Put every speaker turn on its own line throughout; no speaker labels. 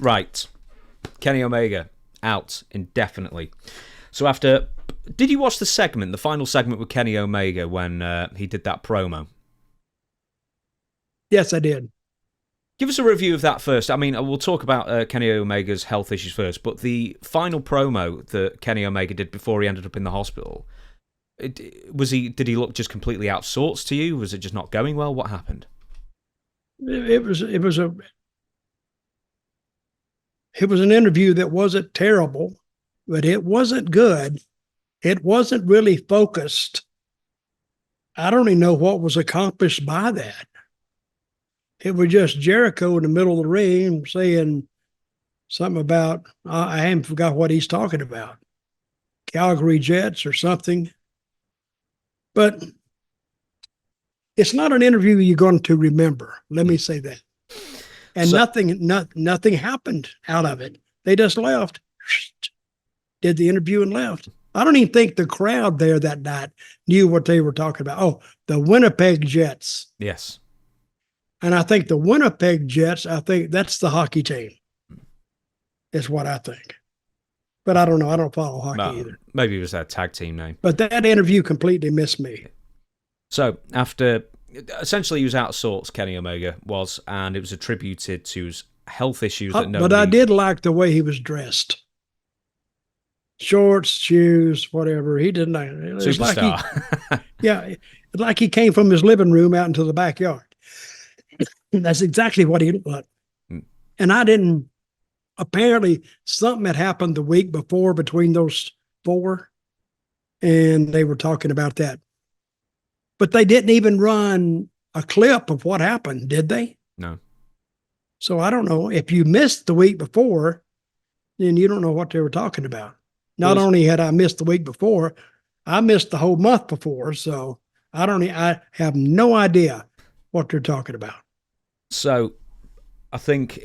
Right. Kenny Omega out indefinitely. So after... Did you watch the segment, the final segment with Kenny Omega when he did that promo?
Yes, I did.
Give us a review of that first. I mean, we'll talk about Kenny Omega's health issues first, but the final promo that Kenny Omega did before he ended up in the hospital, did he look just completely out of sorts to you? Was it just not going well? What happened?
It was an interview that wasn't terrible, but it wasn't good. It wasn't really focused. I don't even know what was accomplished by that. It was just Jericho in the middle of the ring saying something about, I haven't forgot what he's talking about, Calgary Jets or something. But it's not an interview you're going to remember. Let me say that. And
So-
nothing happened out of it. They just left, did the interview and left. I don't even think the crowd there that night knew what they were talking about. Oh, the Winnipeg Jets.
Yes.
And I think the Winnipeg Jets, I think that's the hockey team, is what I think. But I don't know. I don't follow hockey either.
Maybe it was their tag team name.
But that interview completely missed me.
So after... Essentially, he was out of sorts, Kenny Omega was, and it was attributed to his health issues.
But I did like the way he was dressed. Shorts, shoes, whatever. He didn't. It was
Superstar.
like he came from his living room out into the backyard. That's exactly what he looked like. And I didn't. Apparently, something had happened the week before between those four, and they were talking about that. But they didn't even run a clip of what happened, did they?
No.
So I don't know. If you missed the week before, then you don't know what they were talking about. Not only had I missed the week before, I missed the whole month before. So I have no idea what they're talking about.
So I think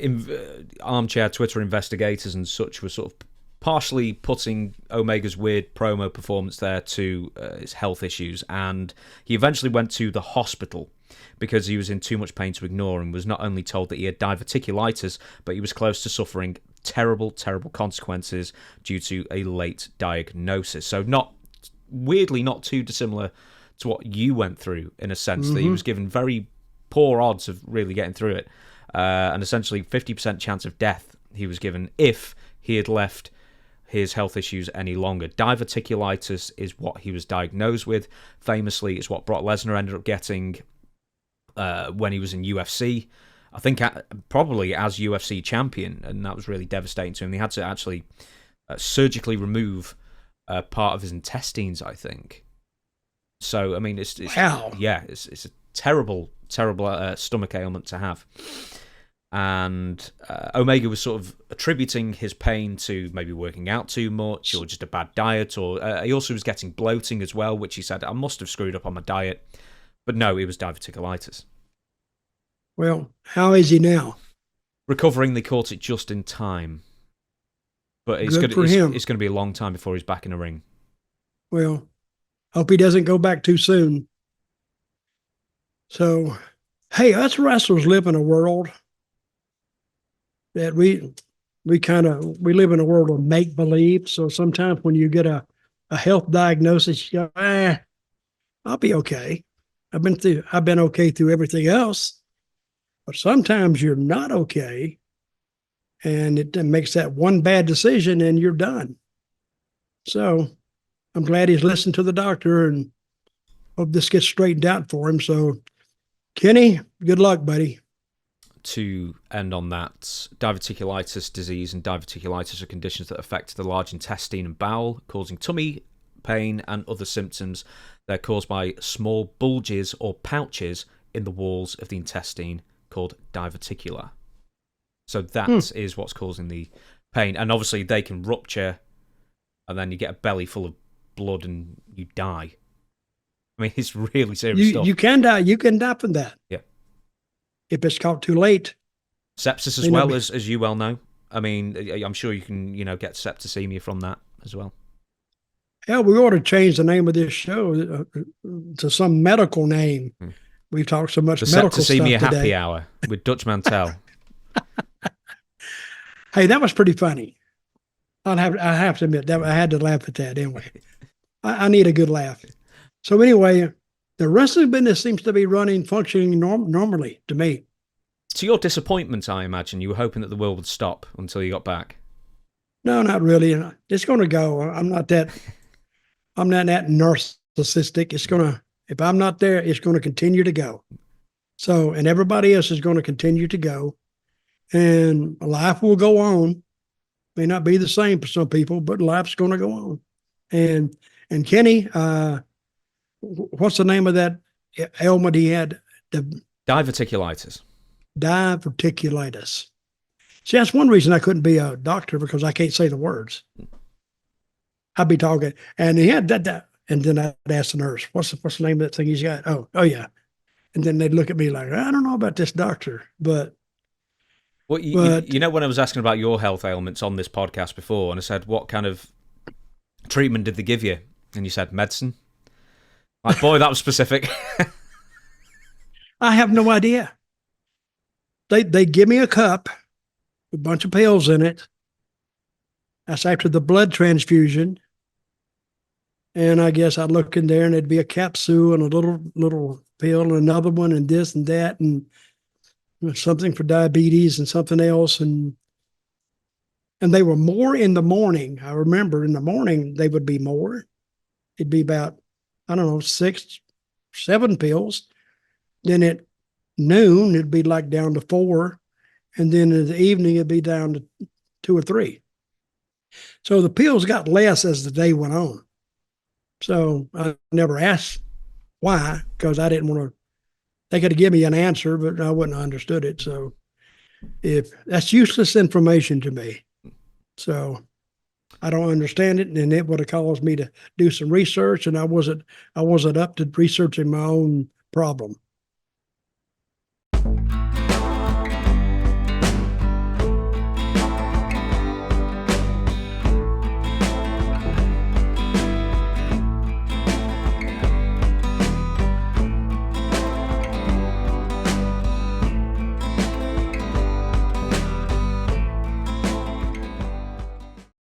armchair Twitter investigators and such were sort of partially putting Omega's weird promo performance there to his health issues, and he eventually went to the hospital because he was in too much pain to ignore and was not only told that he had diverticulitis, but he was close to suffering terrible, terrible consequences due to a late diagnosis. So weirdly not too dissimilar to what you went through, in a sense, that he was given very poor odds of really getting through it, and essentially 50% chance of death he was given if he had left his health issues any longer. Diverticulitis is what he was diagnosed with. Famously, it's what Brock Lesnar ended up getting when he was in UFC. I think probably as UFC champion, and that was really devastating to him. They had to actually surgically remove part of his intestines, I think. So, I mean, it's
wow.
Yeah, it's a terrible, terrible stomach ailment to have. And Omega was sort of attributing his pain to maybe working out too much or just a bad diet, or he also was getting bloating as well, which he said, I must have screwed up on my diet. But no, it was diverticulitis.
Well, how is he now?
Recovering, they caught it just in time. But it's going to be a long time before he's back in a ring.
Well, hope he doesn't go back too soon. So, hey, us wrestlers live in a world that we live in a world of make-believe. So sometimes when you get a health diagnosis, you go, I'll be okay. I've been okay through everything else. But sometimes you're not okay, and it makes that one bad decision and you're done. So I'm glad he's listened to the doctor and hope this gets straightened out for him. So Kenny, good luck, buddy.
To end on that, diverticulitis disease and diverticulitis are conditions that affect the large intestine and bowel, causing tummy pain and other symptoms. They're caused by small bulges or pouches in the walls of the intestine called diverticula. So that is what's causing the pain. And obviously they can rupture and then you get a belly full of blood and you die. I mean, it's really serious stuff.
You can die. You can die from that.
Yeah.
If it's caught too late.
Sepsis as well, as you well know. I mean, I'm sure you can, get septicemia from that as well.
Hell, we ought to change the name of this show to some medical name. We've talked so much medical stuff today.
The Septicemia Happy Hour with Dutch Mantell.
Hey, that was pretty funny. I have to admit that I had to laugh at that anyway. I need a good laugh. So anyway, the wrestling business seems to be functioning normally to me.
To your disappointment, I imagine you were hoping that the world would stop until you got back.
No, not really. It's going to go. I'm not that narcissistic. If I'm not there, it's going to continue to go. So, and everybody else is going to continue to go, and life will go on. May not be the same for some people, but life's going to go on. And Kenny, what's the name of that ailment he had? The
Diverticulitis.
Diverticulitis. See, that's one reason I couldn't be a doctor, because I can't say the words. I'd be talking, and he had that, and then I'd ask the nurse, "What's the name of that thing he's got?" Oh yeah, and then they'd look at me like, "I don't know about this doctor," but
you know, when I was asking about your health ailments on this podcast before, and I said, "What kind of treatment did they give you?" And you said medicine. Like, boy, that was specific.
I have no idea. They give me a cup with a bunch of pills in it. That's after the blood transfusion. And I guess I'd look in there and it'd be a capsule and a little pill and another one and this and that and something for diabetes and something else. And they were more in the morning. I remember in the morning they would be more. It'd be about, I don't know, 6, 7 pills. Then at noon, it'd be like down to 4. And then in the evening, it'd be down to 2 or 3. So the pills got less as the day went on. So I never asked why, because I didn't want to. They could have given me an answer, but I wouldn't have understood it. So if that's useless information to me. So I don't understand it, and it would have caused me to do some research, and I wasn't up to researching my own problem.